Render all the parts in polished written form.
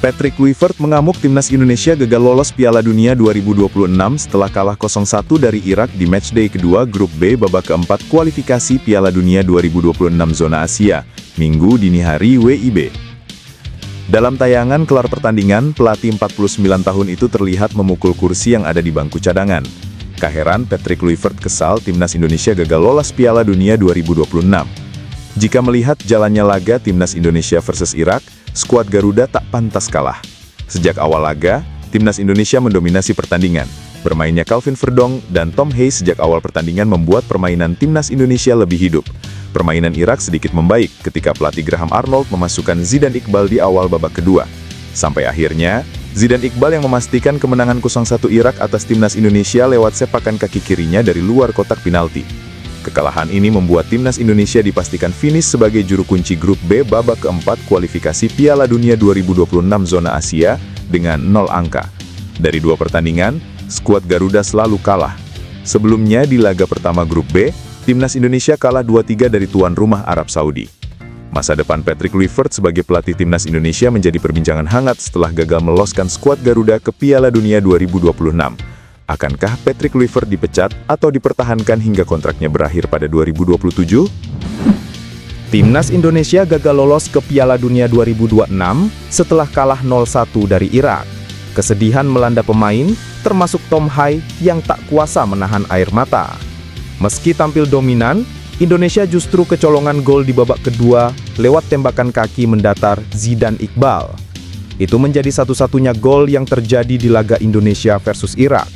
Patrick Kluivert mengamuk timnas Indonesia gagal lolos Piala Dunia 2026 setelah kalah 0-1 dari Irak di matchday kedua Grup B babak keempat kualifikasi Piala Dunia 2026 zona Asia, Minggu dini hari WIB. Dalam tayangan kelar pertandingan, pelatih 49 tahun itu terlihat memukul kursi yang ada di bangku cadangan. Keheran, Patrick Kluivert kesal timnas Indonesia gagal lolos Piala Dunia 2026. Jika melihat jalannya laga timnas Indonesia versus Irak, skuad Garuda tak pantas kalah. Sejak awal laga, timnas Indonesia mendominasi pertandingan. Bermainnya Calvin Verdong dan Tom Hayes sejak awal pertandingan membuat permainan timnas Indonesia lebih hidup. Permainan Irak sedikit membaik ketika pelatih Graham Arnold memasukkan Zidane Iqbal di awal babak kedua. Sampai akhirnya, Zidane Iqbal yang memastikan kemenangan 0-1 Irak atas timnas Indonesia lewat sepakan kaki kirinya dari luar kotak penalti. Kekalahan ini membuat timnas Indonesia dipastikan finish sebagai juru kunci Grup B babak keempat kualifikasi Piala Dunia 2026 zona Asia dengan 0 angka. Dari 2 pertandingan, skuad Garuda selalu kalah. Sebelumnya di laga pertama Grup B, timnas Indonesia kalah 2-3 dari tuan rumah Arab Saudi. Masa depan Patrick Kluivert sebagai pelatih timnas Indonesia menjadi perbincangan hangat setelah gagal meloloskan skuad Garuda ke Piala Dunia 2026. Akankah Patrick Kluivert dipecat atau dipertahankan hingga kontraknya berakhir pada 2027? Timnas Indonesia gagal lolos ke Piala Dunia 2026 setelah kalah 0-1 dari Irak. Kesedihan melanda pemain, termasuk Tom Hayes yang tak kuasa menahan air mata. Meski tampil dominan, Indonesia justru kecolongan gol di babak kedua lewat tembakan kaki mendatar Zidane Iqbal. Itu menjadi satu-satunya gol yang terjadi di laga Indonesia versus Irak.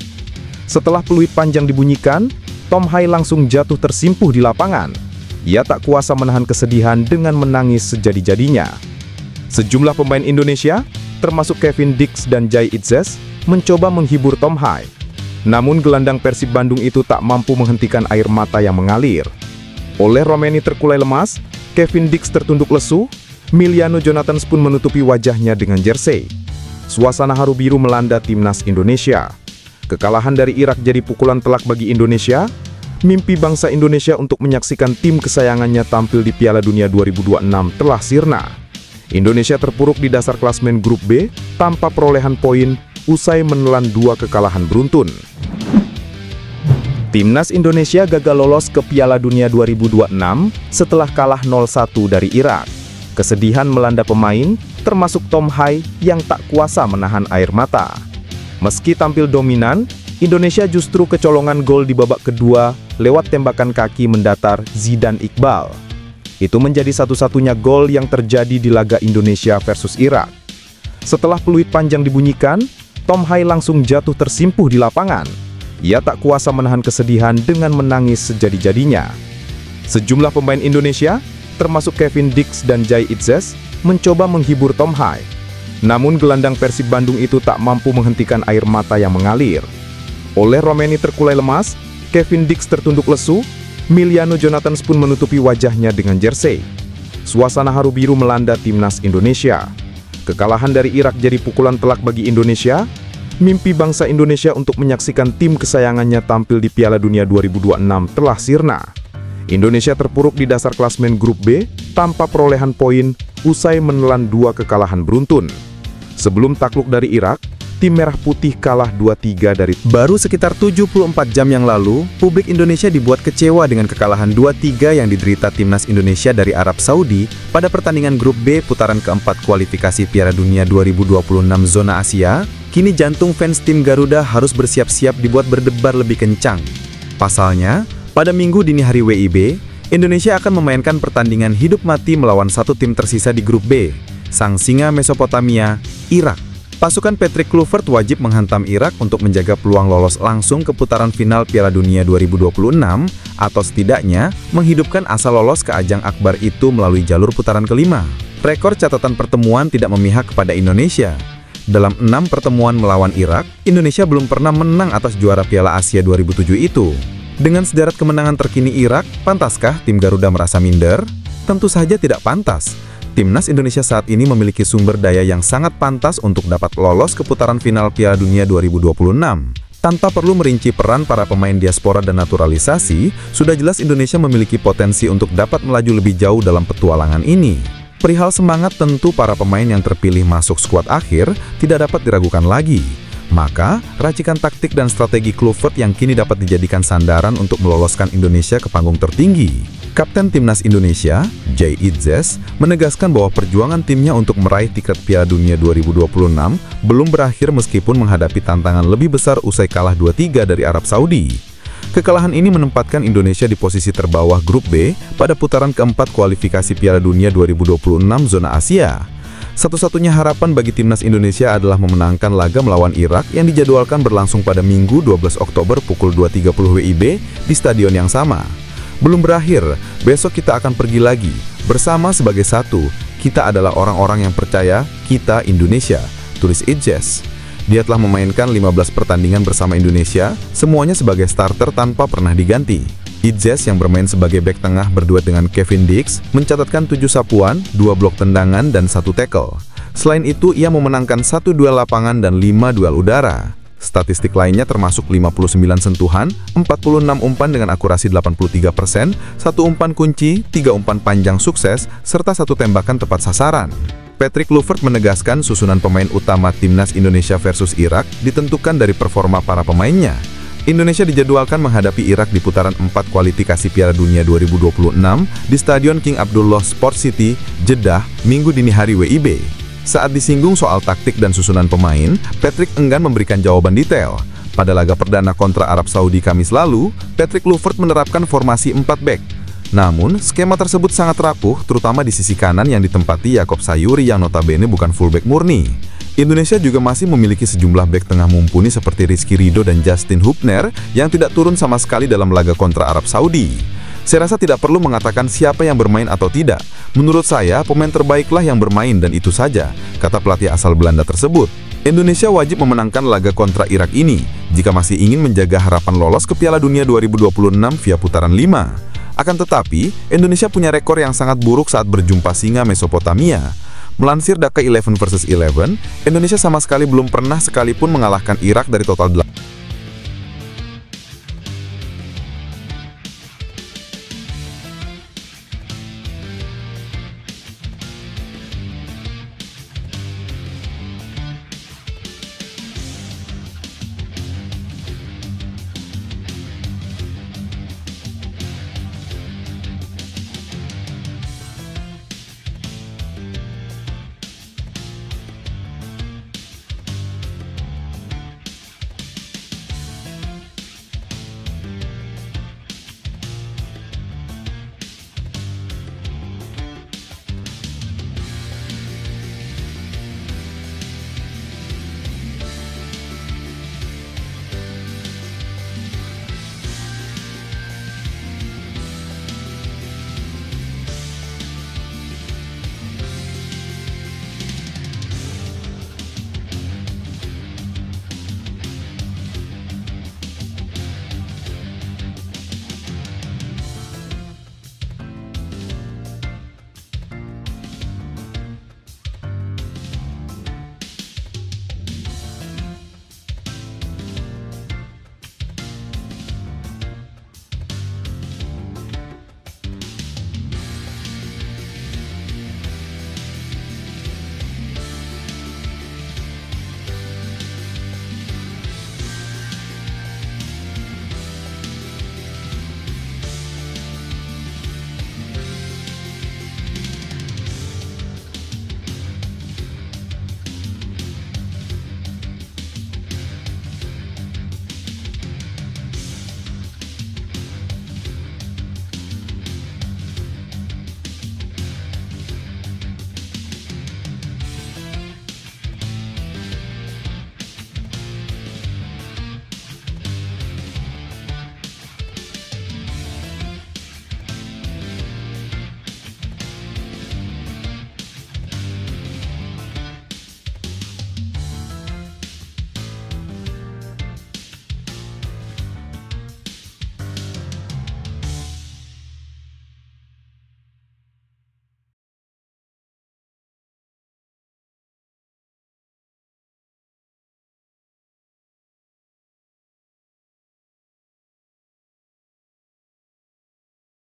Setelah peluit panjang dibunyikan, Tom Hayes langsung jatuh tersimpuh di lapangan. Ia tak kuasa menahan kesedihan dengan menangis sejadi-jadinya. Sejumlah pemain Indonesia, termasuk Kevin Dix dan Jai Itzes, mencoba menghibur Tom Hayes. Namun gelandang Persib Bandung itu tak mampu menghentikan air mata yang mengalir. Oleh Romeni terkulai lemas, Kevin Dix tertunduk lesu, Miliano Jonathans pun menutupi wajahnya dengan jersey. Suasana haru biru melanda timnas Indonesia. Kekalahan dari Irak jadi pukulan telak bagi Indonesia. Mimpi bangsa Indonesia untuk menyaksikan tim kesayangannya tampil di Piala Dunia 2026 telah sirna. Indonesia terpuruk di dasar klasemen Grup B tanpa perolehan poin usai menelan 2 kekalahan beruntun. Timnas Indonesia gagal lolos ke Piala Dunia 2026 setelah kalah 0-1 dari Irak. Kesedihan melanda pemain, termasuk Tom Hayes yang tak kuasa menahan air mata. Meski tampil dominan, Indonesia justru kecolongan gol di babak kedua lewat tembakan kaki mendatar Zidane Iqbal. Itu menjadi satu-satunya gol yang terjadi di laga Indonesia versus Irak. Setelah peluit panjang dibunyikan, Tom Hayes langsung jatuh tersimpuh di lapangan. Ia tak kuasa menahan kesedihan dengan menangis sejadi-jadinya. Sejumlah pemain Indonesia, termasuk Kevin Dix dan Jai Itzes, mencoba menghibur Tom Hayes. Namun gelandang Persib Bandung itu tak mampu menghentikan air mata yang mengalir. Oleh Romeni terkulai lemas, Kevin Dix tertunduk lesu, Miliano Jonathans pun menutupi wajahnya dengan jersey. Suasana haru biru melanda timnas Indonesia. Kekalahan dari Irak jadi pukulan telak bagi Indonesia. Mimpi bangsa Indonesia untuk menyaksikan tim kesayangannya tampil di Piala Dunia 2026 telah sirna. Indonesia terpuruk di dasar klasemen Grup B tanpa perolehan poin usai menelan 2 kekalahan beruntun. Sebelum takluk dari Irak, tim Merah Putih kalah 2-3 dari... Baru sekitar 74 jam yang lalu, publik Indonesia dibuat kecewa dengan kekalahan 2-3 yang diderita timnas Indonesia dari Arab Saudi pada pertandingan Grup B putaran keempat kualifikasi Piala Dunia 2026 zona Asia. Kini jantung fans tim Garuda harus bersiap-siap dibuat berdebar lebih kencang. Pasalnya, pada Minggu dini hari WIB, Indonesia akan memainkan pertandingan hidup mati melawan satu tim tersisa di Grup B, sang singa Mesopotamia, Irak. Pasukan Patrick Kluivert wajib menghantam Irak untuk menjaga peluang lolos langsung ke putaran final Piala Dunia 2026 atau setidaknya menghidupkan asa lolos ke ajang akbar itu melalui jalur putaran kelima. Rekor catatan pertemuan tidak memihak kepada Indonesia. Dalam 6 pertemuan melawan Irak, Indonesia belum pernah menang atas juara Piala Asia 2007 itu. Dengan sederet kemenangan terkini Irak, pantaskah tim Garuda merasa minder? Tentu saja tidak pantas. Timnas Indonesia saat ini memiliki sumber daya yang sangat pantas untuk dapat lolos ke putaran final Piala Dunia 2026. Tanpa perlu merinci peran para pemain diaspora dan naturalisasi, sudah jelas Indonesia memiliki potensi untuk dapat melaju lebih jauh dalam petualangan ini. Perihal semangat, tentu para pemain yang terpilih masuk skuad akhir tidak dapat diragukan lagi. Maka, racikan taktik dan strategi Kluivert yang kini dapat dijadikan sandaran untuk meloloskan Indonesia ke panggung tertinggi. Kapten Timnas Indonesia, Jay Itzes, menegaskan bahwa perjuangan timnya untuk meraih tiket Piala Dunia 2026 belum berakhir meskipun menghadapi tantangan lebih besar usai kalah 2-3 dari Arab Saudi. Kekalahan ini menempatkan Indonesia di posisi terbawah grup B pada putaran keempat kualifikasi Piala Dunia 2026 zona Asia. Satu-satunya harapan bagi Timnas Indonesia adalah memenangkan laga melawan Irak yang dijadwalkan berlangsung pada Minggu 12 Oktober pukul 2.30 WIB di stadion yang sama. Belum berakhir, besok kita akan pergi lagi. Bersama sebagai satu, kita adalah orang-orang yang percaya, kita Indonesia, tulis Itzes. Dia telah memainkan 15 pertandingan bersama Indonesia, semuanya sebagai starter tanpa pernah diganti. Itzes yang bermain sebagai bek tengah berduet dengan Kevin Dix mencatatkan 7 sapuan, 2 blok tendangan, dan 1 tackle. Selain itu, ia memenangkan 1 duel lapangan dan 5 duel udara. Statistik lainnya termasuk 59 sentuhan, 46 umpan dengan akurasi 83%, 1 umpan kunci, 3 umpan panjang sukses, serta 1 tembakan tepat sasaran. Patrick Kluivert menegaskan susunan pemain utama Timnas Indonesia versus Irak ditentukan dari performa para pemainnya. Indonesia dijadwalkan menghadapi Irak di putaran 4 kualifikasi Piala Dunia 2026 di Stadion King Abdullah Sport City, Jeddah, Minggu dini hari WIB. Saat disinggung soal taktik dan susunan pemain, Patrick enggan memberikan jawaban detail. Pada laga perdana kontra Arab Saudi Kamis lalu, Patrick Kluivert menerapkan formasi 4 back. Namun, skema tersebut sangat rapuh, terutama di sisi kanan yang ditempati Yaakob Sayuri yang notabene bukan fullback murni. Indonesia juga masih memiliki sejumlah bek tengah mumpuni seperti Rizky Ridho dan Justin Hubner yang tidak turun sama sekali dalam laga kontra Arab Saudi. Saya rasa tidak perlu mengatakan siapa yang bermain atau tidak. Menurut saya, pemain terbaiklah yang bermain dan itu saja, kata pelatih asal Belanda tersebut. Indonesia wajib memenangkan laga kontra Irak ini jika masih ingin menjaga harapan lolos ke Piala Dunia 2026 via putaran 5. Akan tetapi, Indonesia punya rekor yang sangat buruk saat berjumpa singa Mesopotamia. Melansir Dhaka 11 vs 11, Indonesia sama sekali belum pernah sekalipun mengalahkan Irak dari total 8.